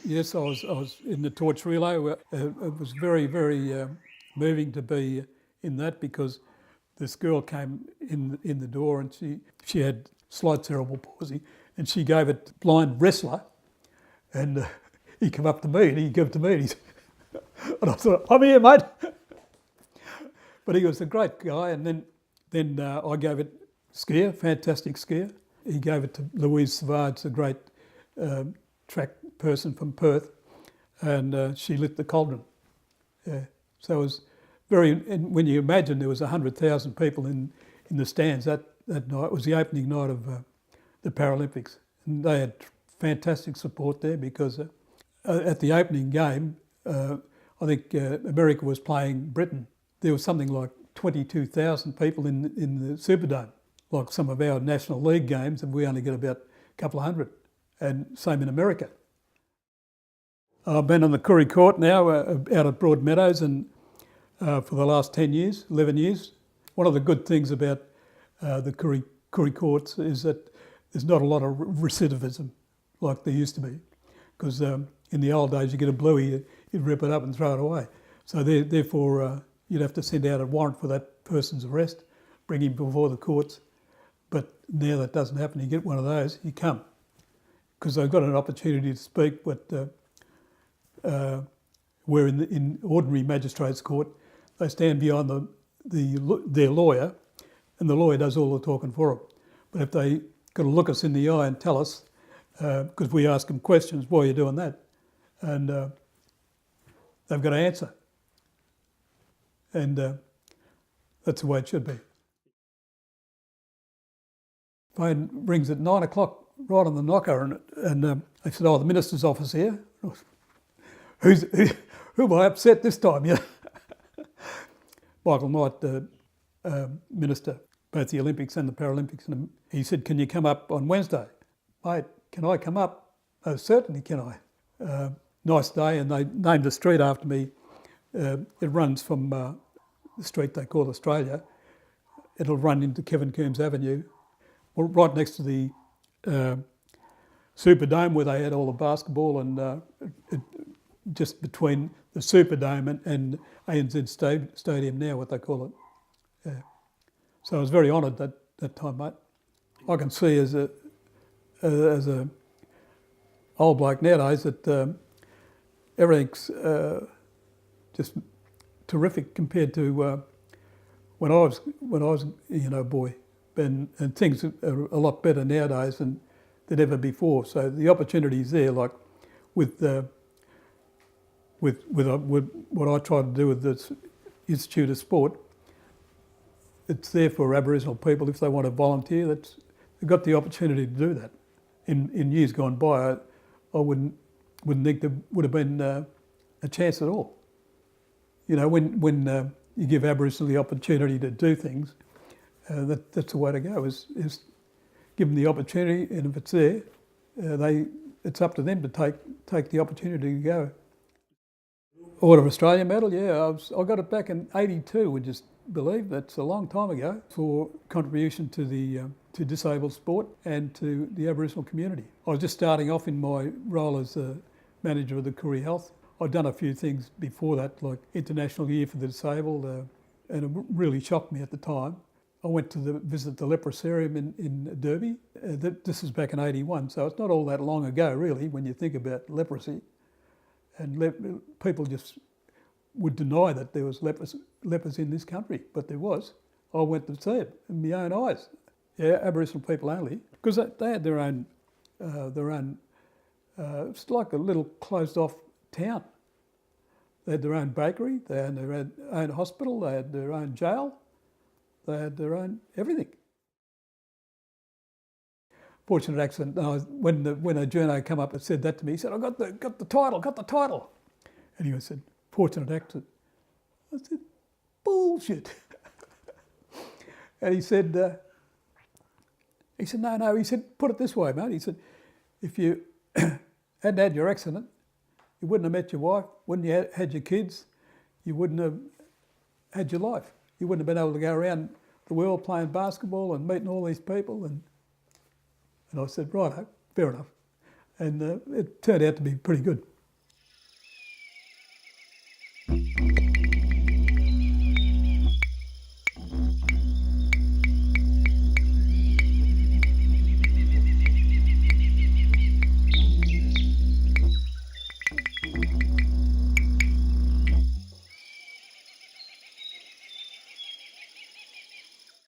Yes, I was in the torch relay. It was very, very moving to be in that because this girl came in the door and she had slight cerebral palsy and she gave it to blind wrestler and he came up to me and he gave it to me and, and I thought, I'm here, mate. But he was a great guy, and then I gave it skier, fantastic skier. He gave it to Louise Savard, a great track person from Perth, and she lit the cauldron. Yeah. So it was very, and when you imagine there was 100,000 people in the stands that night, it was the opening night of the Paralympics, and they had fantastic support there because at the opening game, I think America was playing Britain. There was something like 22,000 people in the Superdome, like some of our National League games, and we only get about a couple of hundred, and same in America. I've been on the Curry Court now out at Broadmeadows and for the last 10 years, 11 years. One of the good things about the Curry Courts is that there's not a lot of recidivism like there used to be, because in the old days you get a bluey, you'd rip it up and throw it away. So therefore you'd have to send out a warrant for that person's arrest, bring him before the courts. But now that doesn't happen. You get one of those, you come. Because they've got an opportunity to speak, but where in ordinary magistrates' court, they stand behind their lawyer, and the lawyer does all the talking for them. But if they got to look us in the eye and tell us, because we ask them questions, why are you doing that? And they've got to answer. And that's the way it should be. Phone rings at 9 o'clock, right on the knocker, and they said, "Oh, the minister's office here." Who am I upset this time? Yeah. Michael Knight, the minister, both the Olympics and the Paralympics, and he said, "Can you come up on Wednesday?" "Mate, can I come up?" "Oh, certainly can I." Nice day, and they named a street after me. It runs from the street they call Australia. It'll run into Kevin Coombs Avenue, right next to the Superdome where they had all the basketball, and just between the Superdome and ANZ Stadium now, what they call it. Yeah. So I was very honoured that time, mate. I can see as a old bloke nowadays that everything's just terrific compared to when I was a boy, and things are a lot better nowadays than ever before. So the opportunities there, like with what I try to do with the Institute of Sport, it's there for Aboriginal people if they want to volunteer. They've got the opportunity to do that. In years gone by, I wouldn't think there would have been a chance at all. You know, when you give Aboriginal the opportunity to do things, that's the way to go. Is give them the opportunity, and if it's there, it's up to them to take the opportunity to go. Order of Australia medal, yeah, I got it back in '82. Would you believe? That's a long time ago, for contribution to disabled sport and to the Aboriginal community. I was just starting off in my role as the manager of the Koori Health. I'd done a few things before that, like International Year for the Disabled, and it really shocked me at the time. I went to visit the leprosarium in Derby. This is back in '81, so it's not all that long ago, really, when you think about leprosy. And people just would deny that there was lepers in this country, but there was. I went to see it in my own eyes. Yeah, Aboriginal people only, because they had their own. It's like a little closed-off town. They had their own bakery, they had their own hospital, they had their own jail, they had their own everything. Fortunate accident. When a journo come up and said that to me, he said, "I got the title." And he said, "Fortunate accident." I said, "Bullshit." And he said, no. He said, "Put it this way, mate." He said, "If you hadn't had your accident, you wouldn't have met your wife, wouldn't have had your kids, you wouldn't have had your life. You wouldn't have been able to go around the world playing basketball and meeting all these people." And I said, "Righto, fair enough." And it turned out to be pretty good.